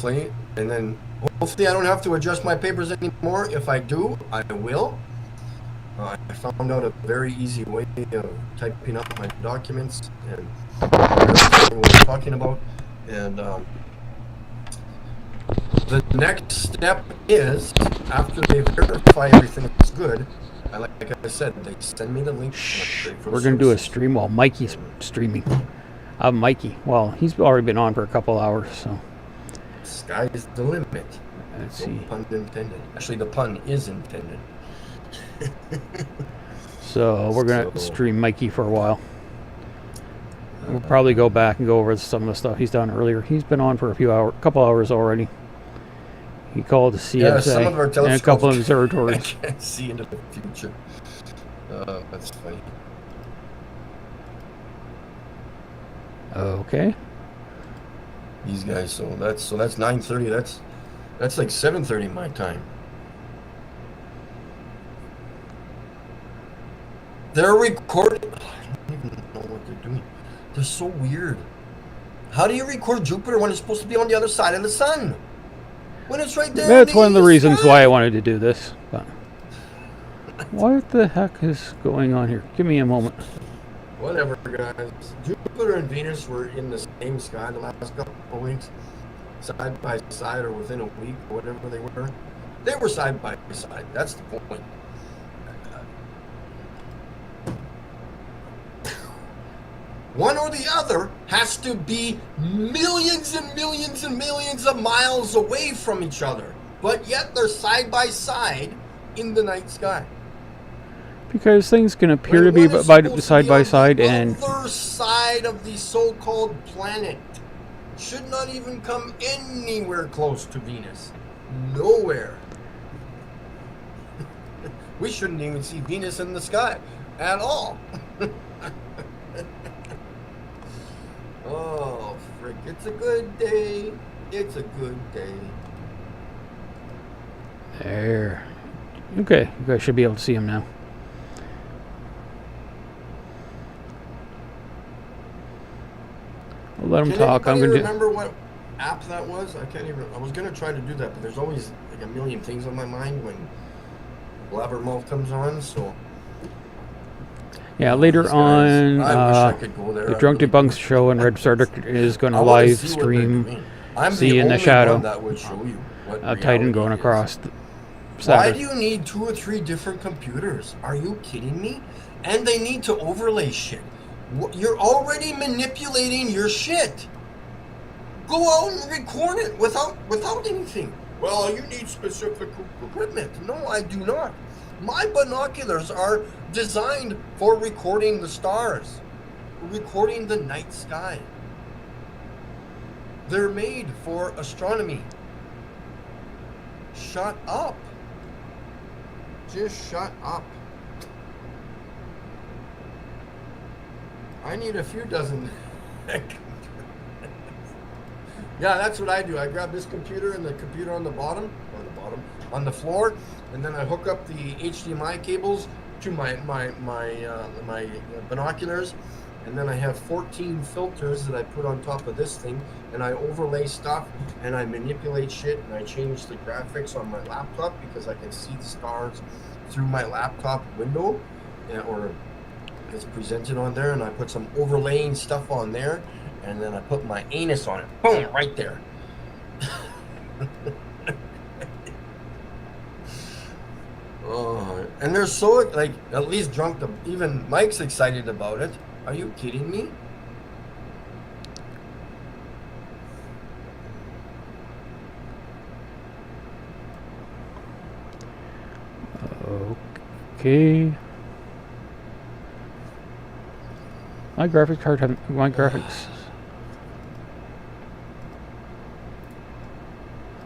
hopefully, and then hopefully I don't have to adjust my papers anymore. If I do, I will. I found out a very easy way of typing up my documents and verifying what I'm talking about. And the next step is, after they verify everything is good, like I said, they send me the link. We're going to do a stream while Mikey's streaming. Mikey. Well, he's already been on for a couple hours, so. Sky's the limit. Let's see. Pun intended. Actually, the pun is intended. So we're going to stream Mikey for a while. We'll probably go back and go over some of the stuff he's done earlier. He's been on for a couple hours already. He called the CSA some of our and a couple of observatories. I can't see into the future. That's funny. Okay. These guys, so that's 9:30. That's like 7:30 my time. They're recording. I don't even know what they're doing. They're so weird. How do you record Jupiter when it's supposed to be on the other side of the sun? When it's right there. That's one of the reasons why I wanted to do this. But what the heck is going on here? Give me a moment. Whatever, guys. Jupiter and Venus were in the same sky the last couple of weeks, side by side or within a week, or whatever they were. They were side by side. That's the point. One or the other has to be millions and millions and millions of miles away from each other, but yet they're side by side in the night sky. Because things can appear to be side by side, and the other side of the so-called planet should not even come anywhere close to Venus. Nowhere. We shouldn't even see Venus in the sky at all. Oh, frick. It's a good day. It's a good day. There. Okay, you guys should be able to see him now. I'll let him talk. I'm going to remember what app that was? I can't even. I was going to try to do that, but there's always like a million things on my mind when Blabbermouth comes on, so. Yeah, later on, the Drunk Debunks show and Red Star is going to live stream See in the Shadow of Titan going across Saturn. Why do you need 2 or 3 different computers? Are you kidding me? And they need to overlay shit. You're already manipulating your shit. Go out and record it without anything. Well, you need specific equipment. No, I do not. My binoculars are designed for recording the stars, recording the night sky. They're made for astronomy. Shut up. Just shut up. I need a few dozen. Yeah, that's what I do. I grab this computer and the computer on the floor, and then I hook up the HDMI cables to my binoculars, and then I have 14 filters that I put on top of this thing, and I overlay stuff, and I manipulate shit, and I change the graphics on my laptop because I can see the stars through my laptop window, or it's presented on there, and I put some overlaying stuff on there, and then I put my anus on it. Boom, right there. Oh, and they're so, like, at least drunk. Even Mike's excited about it. Are you kidding me? Okay. My graphics card have my graphics.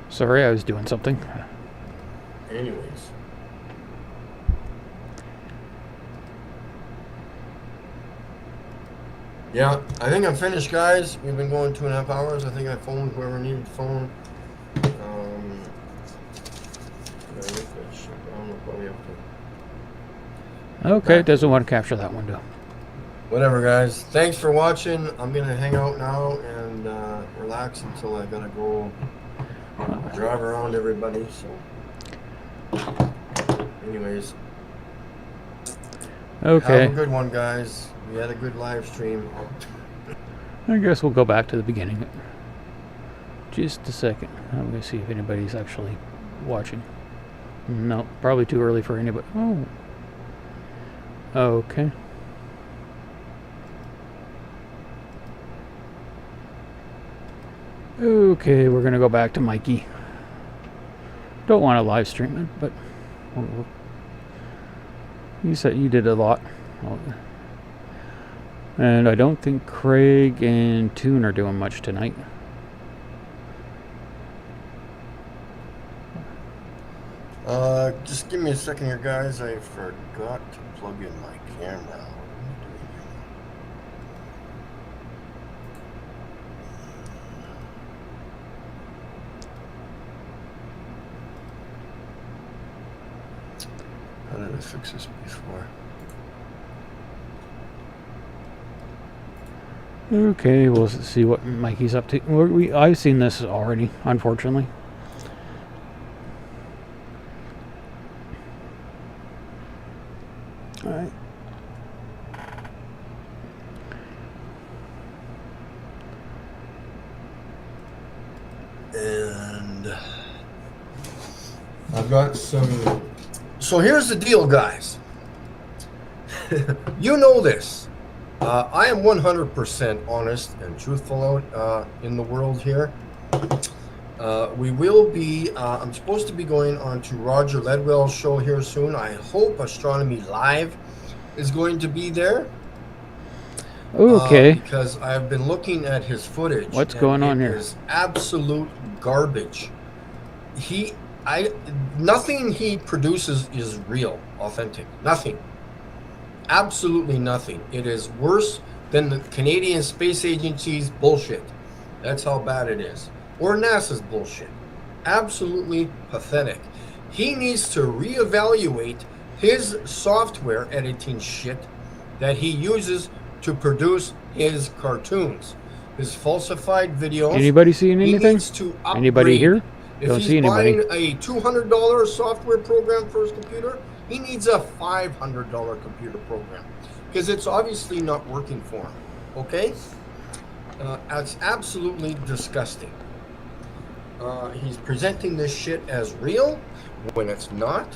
Sorry, I was doing something. Anyways. Yeah, I think I'm finished, guys. We've been going 2.5 hours. I think I phoned whoever needed to phone. Okay, doesn't want to capture that window. Whatever, guys. Thanks for watching. I'm going to hang out now and relax until I got to go drive around everybody. So, anyways. Okay. Have a good one, guys. We had a good live stream. I guess we'll go back to the beginning. Just a second. I'm going to see if anybody's actually watching. No, probably too early for anybody. Oh. Okay. Okay, we're going to go back to Mikey. Don't want to live stream it, but you said you did a lot. And I don't think Craig and Toon are doing much tonight. Just give me a second here, guys. I forgot to plug in my camera. How did I fix this before? Okay, we'll see what Mikey's up to. I've seen this already, unfortunately. All right. And I've got some. So here's the deal, guys. You know this. I am 100% honest and truthful out in the world here. We will be, I'm supposed to be going on to Roger Ledwell's show here soon. I hope Astronomy Live is going to be there. Okay. Because I've been looking at his footage. What's going on here? It is absolute garbage. Nothing he produces is real, authentic. Nothing. Absolutely nothing. It is worse than the Canadian Space Agency's bullshit. That's how bad it is. Or NASA's bullshit. Absolutely pathetic. He needs to reevaluate his software editing shit that he uses to produce his cartoons. His falsified videos. Anybody seeing anything? He needs to upgrade. Anybody here? If Don't he's see anybody. buying a $200 software program for his computer, he needs a $500 computer program because it's obviously not working for him. Okay? It's absolutely disgusting. He's presenting this shit as real when it's not.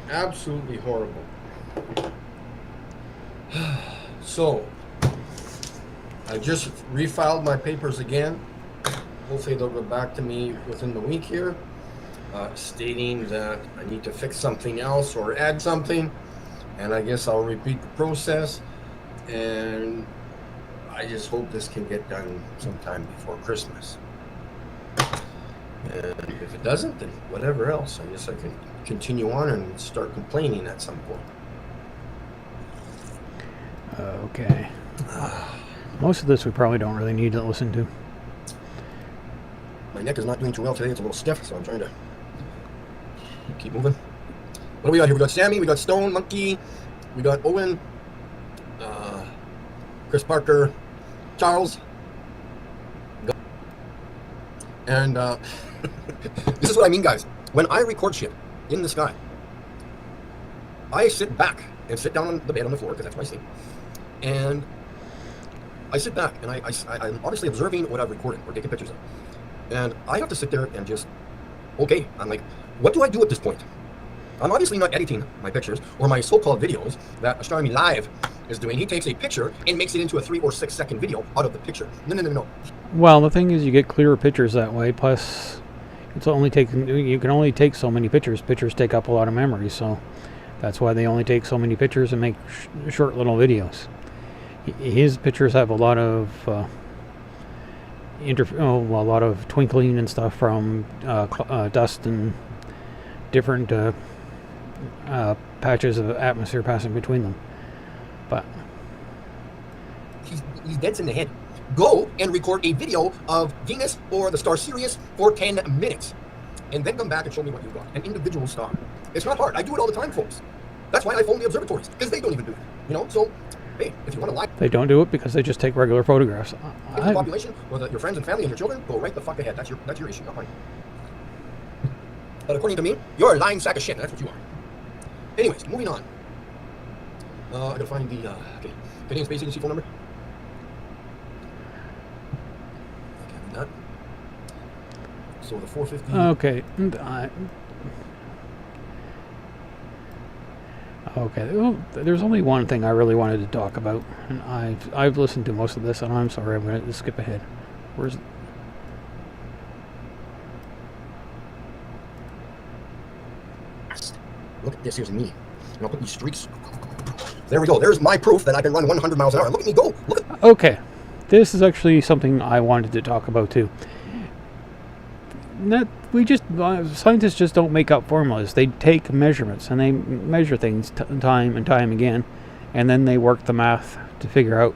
Absolutely horrible. So, I just refiled my papers again. Hopefully they'll go back to me within the week here, stating that I need to fix something else or add something, and I guess I'll repeat the process, and I just hope this can get done sometime before Christmas. And if it doesn't, then whatever else. I guess I can continue on and start complaining at some point. Okay. Most of this we probably don't really need to listen to. My neck is not doing too well today. It's a little stiff, so I'm trying to keep moving. What do we got here? We got Sammy, we got Stone, Monkey, we got Owen, Chris Parker, Charles, and this is what I mean, guys. When I record shit in the sky, I sit back and sit down on the bed on the floor, because that's my seat, and I sit back and I'm obviously observing what I've recorded or taking pictures of. And I have to sit there and just, okay, I'm like, what do I do at this point? I'm obviously not editing my pictures or my so-called videos that Astronomy Live is doing. He takes a picture and makes it into a 3 or 6 second video out of the picture. No. Well, the thing is, you get clearer pictures that way. Plus, you can only take so many pictures. Pictures take up a lot of memory, so that's why they only take so many pictures and make short little videos. His pictures have a lot of a lot of twinkling and stuff from dust and different patches of atmosphere passing between them. But he's dead in the head. Go and record a video of Venus or the star Sirius for 10 minutes, and then come back and show me what you got. An individual star. It's not hard. I do it all the time, folks. That's why I phone the observatories, because they don't even do it. So, hey, if you want to lie They don't do it because they just take regular photographs. The population, well, your friends and family and your children, go right the fuck ahead. That's your issue, not mine. But according to me, you're a lying sack of shit. That's what you are. Anyways, moving on. I gotta find the Canadian Space Agency phone number. Okay, that. So the 450. Okay. Okay. Well, there's only one thing I really wanted to talk about, and I've listened to most of this, and I'm sorry, I'm going to skip ahead. Where's Look at this. Here's me. And I'll put these streaks. There we go. There's my proof that I can run 100 miles an hour. Look at me go. Look at. Okay. This is actually something I wanted to talk about too. Scientists just don't make up formulas. They take measurements and they measure things time and time again, and then they work the math to figure out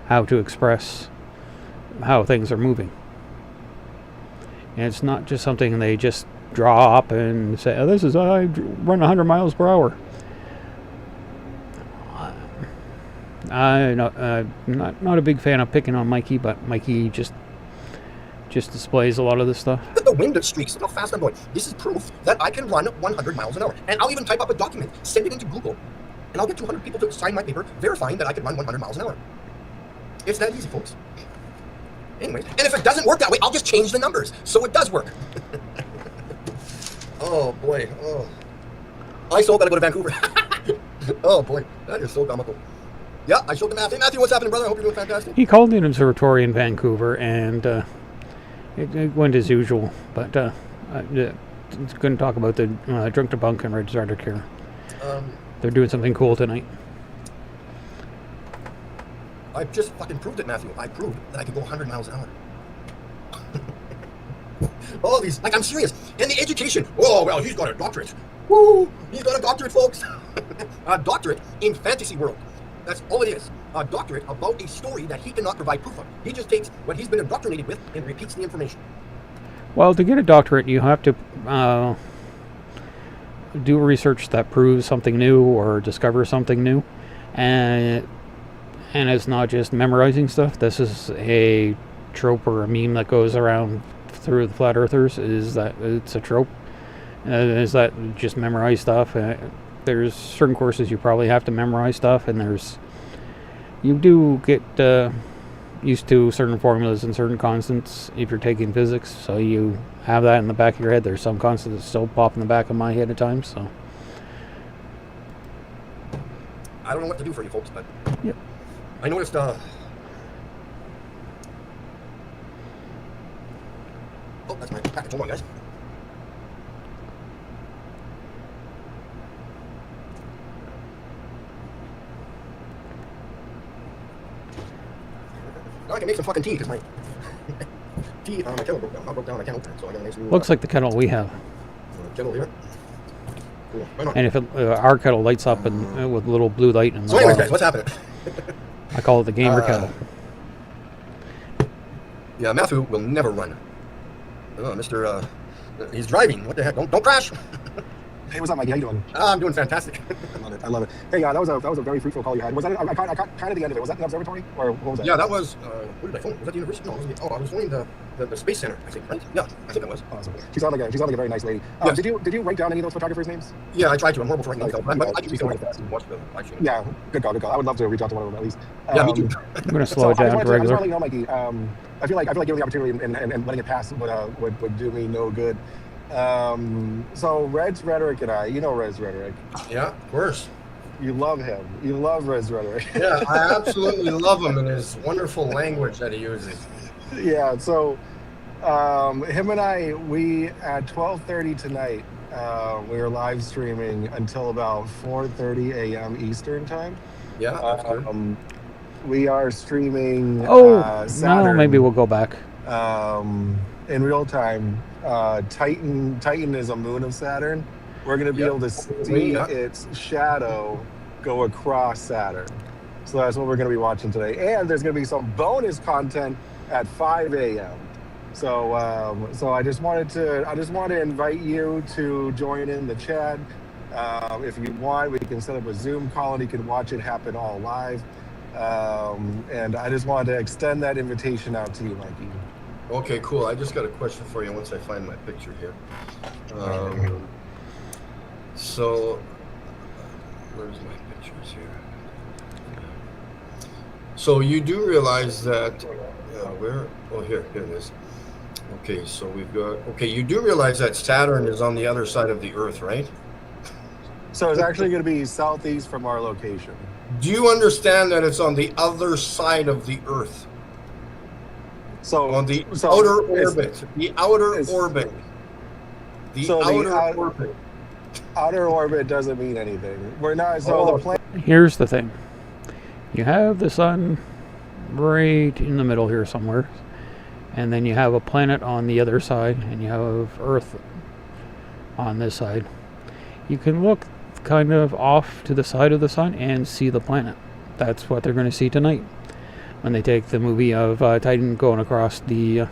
how to express how things are moving. And it's not just something they just draw up and say, "Oh, I run 100 miles per hour." I'm not a big fan of picking on Mikey, but Mikey just displays a lot of this stuff. Look at the wind streaks. Look how fast I'm going. This is proof that I can run 100 miles an hour. And I'll even type up a document, send it into Google, and I'll get 200 people to sign my paper verifying that I can run 100 miles an hour. It's that easy, folks. Anyways, and if it doesn't work that way, I'll just change the numbers so it does work. Oh, boy. Oh. I so gotta go to Vancouver. Oh, boy. That is so comical. Yeah, I showed the math. Hey, Matthew, what's happening, brother? I hope you're doing fantastic. He called an observatory in Vancouver, and it went as usual. But it's going to talk about the Drunk to Bunk and Red Zardik here. They're doing something cool tonight. I just fucking proved it, Matthew. I proved that I could go 100 miles an hour. All these, like, I'm serious. And the education. Oh, well, he's got a doctorate. Woo! He's got a doctorate, folks. A doctorate in fantasy world. That's all it is. A doctorate about a story that he cannot provide proof of. He just takes what he's been indoctrinated with and repeats the information. Well, to get a doctorate, you have to do research that proves something new or discover something new. And it's not just memorizing stuff. This is a trope or a meme that goes around through the flat earthers, is that it's a trope. Is that just memorize stuff. There's certain courses you probably have to memorize stuff, and you do get used to certain formulas and certain constants if you're taking physics, so you have that in the back of your head. There's some constants that still pop in the back of my head at times, so. I don't know what to do for you folks, but yep. I noticed oh, that's my package. Hold on, guys. Now I can make some fucking tea because my tea my kettle broke down. Not broke down, I can't open it, so I gotta make some. Looks like the kettle we have. Kettle here. Cool. Why not? And if our kettle lights up and with a little blue light in the So anyways, bottom, guys, what's happening? I call it the gamer kettle. Yeah, Matthew will never run. Mr. He's driving. What the heck? Don't crash. Hey, what's up, Mikey? How you doing? I'm doing fantastic. I love it. Hey, that was a very fruitful call you had. Was that? I caught kind of the end of it. Was that the observatory, or what was that? Yeah, that was. What did I phone? Was that the university? No, I was phoning the space center. I think, right? Yeah, I think it was. Awesome. She sounds like a very nice lady. Yes. Did you write down any of those photographers' names? Yeah, I tried to. I'm horrible for writing names. Yeah, good call. I would love to reach out to one of them at least. Yeah, me too. I'm going to slow it down to regular. I just want to let you know, Mikey. I feel like giving the opportunity and letting it pass would do me no good. So Red's Rhetoric and you know Red's Rhetoric. Yeah, of course. You love him. You love Red's Rhetoric. Yeah, I absolutely love him and his wonderful language that he uses. Yeah, so him and I, we at 12:30 tonight, we were live streaming until about 4:30 a.m. Eastern time. Yeah, that's good. We are streaming Saturn. No, maybe we'll go back. In real time. Titan is a moon of Saturn. We're going to be able to see its shadow go across Saturn. So that's what we're going to be watching today. And there's going to be some bonus content at 5 a.m. So I just wanted to invite you to join in the chat. If you want, we can set up a Zoom call and you can watch it happen all live. And I just wanted to extend that invitation out to you, Mikey. Okay, cool. I just got a question for you once I find my picture here. So, where's my pictures here? So you do realize that, where? Oh, here it is. Okay, so we've got, okay, you do realize that Saturn is on the other side of the Earth, right? So it's actually going to be southeast from our location. Do you understand that it's on the other side of the Earth? So on the outer orbit. The outer orbit. The outer orbit. Outer orbit doesn't mean anything. We're not. So the planet. Here's the thing. You have the sun right in the middle here somewhere, and then you have a planet on the other side, and you have Earth on this side. You can look kind of off to the side of the sun and see the planet. That's what they're going to see tonight when they take the movie of Titan going across the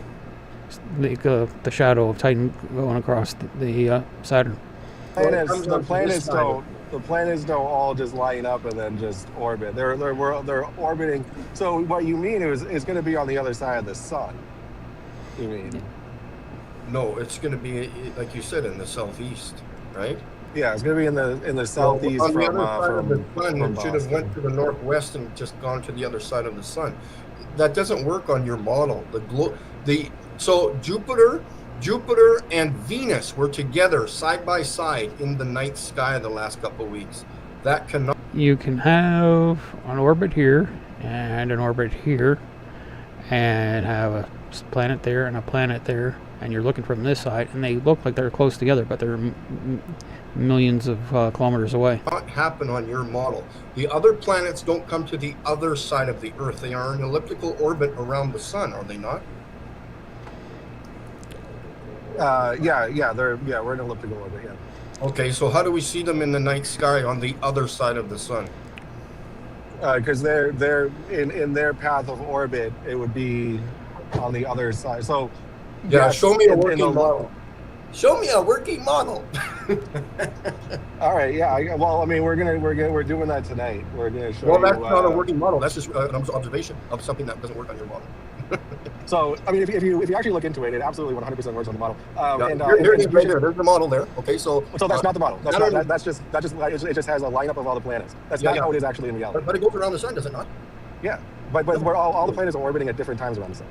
shadow of Titan going across the Saturn. The planets don't all just line up and then just orbit. They're orbiting. So what you mean is it's going to be on the other side of the sun. You mean? No, it's going to be, like you said, in the southeast, right? Yeah, it's going to be in the southeast on the from other side of the sun. It should have Boston. went to the northwest and just gone to the other side of the sun. That doesn't work on your model. So Jupiter and Venus were together side by side in the night sky the last couple of weeks. That cannot. You can have an orbit here and an orbit here, and have a planet there and a planet there, and you're looking from this side, and they look like they're close together, but they're millions of kilometers away. Not happen on your model. The other planets don't come to the other side of the Earth. They are in elliptical orbit around the sun, are they not? We're in elliptical orbit. Yeah. Okay, so how do we see them in the night sky on the other side of the sun? Because they're in their path of orbit, it would be on the other side. So yeah, show me a working model. Show me a working model. All right, yeah. We're doing that tonight. We're gonna show. Well, that's not a working model. That's just an observation of something that doesn't work on your model. So, I mean, if you actually look into it, it absolutely 100% works on the model. Here's the model there. Okay, so that's not the model. It just has a lineup of all the planets. That's not how it is actually in reality. But it goes around the sun, does it not? Yeah, but we're all the planets are orbiting at different times around the sun.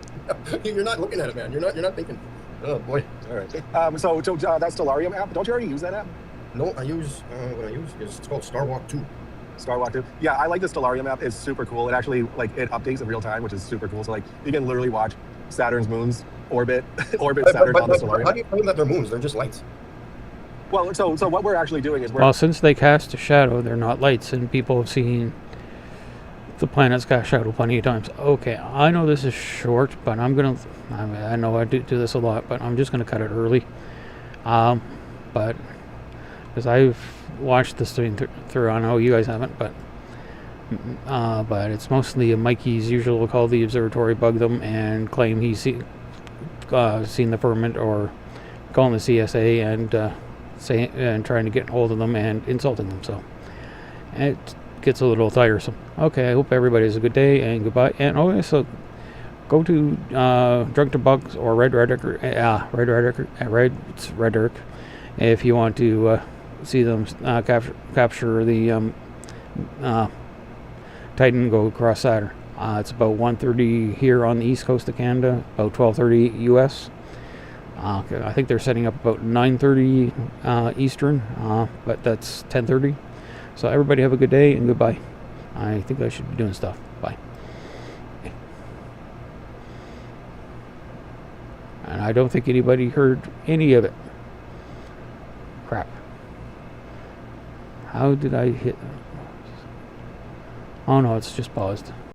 You're not looking at it, man. You're not thinking. Oh boy. All right. So that Stellarium app. Don't you already use that app? No, I use what I use is it's called Starwalk 2. Starwalk 2. Yeah, I like the Stellarium app. It's super cool. It actually it updates in real time, which is super cool. So like you can literally watch Saturn's moons orbit Saturn on the Stellarium. How do you claim that they're moons? They're just lights. Well, so what we're actually doing is since they cast a shadow, they're not lights, and people have seen the planets cast shadow plenty of times. Okay, I know this is short, but I know I do this a lot, but I'm just gonna cut it early. But because I've watched this thing through, I know you guys haven't, but it's mostly Mikey's usual call the observatory, bug them, and claim he's seen the firmament, or calling the CSA and trying to get hold of them and insulting them. So it gets a little tiresome. Okay, I hope everybody has a good day and goodbye. And so go to Drunk to Bugs or Red Rhetoric if you want to see them capture the Titan go across Saturn. It's about 1:30 here on the east coast of Canada, about 12:30 US. I think they're setting up about 9:30 Eastern, but that's 10:30. So everybody have a good day and goodbye. I think I should be doing stuff. Bye. And I don't think anybody heard any of it. Crap. How did I hit? Oh no, it's just paused.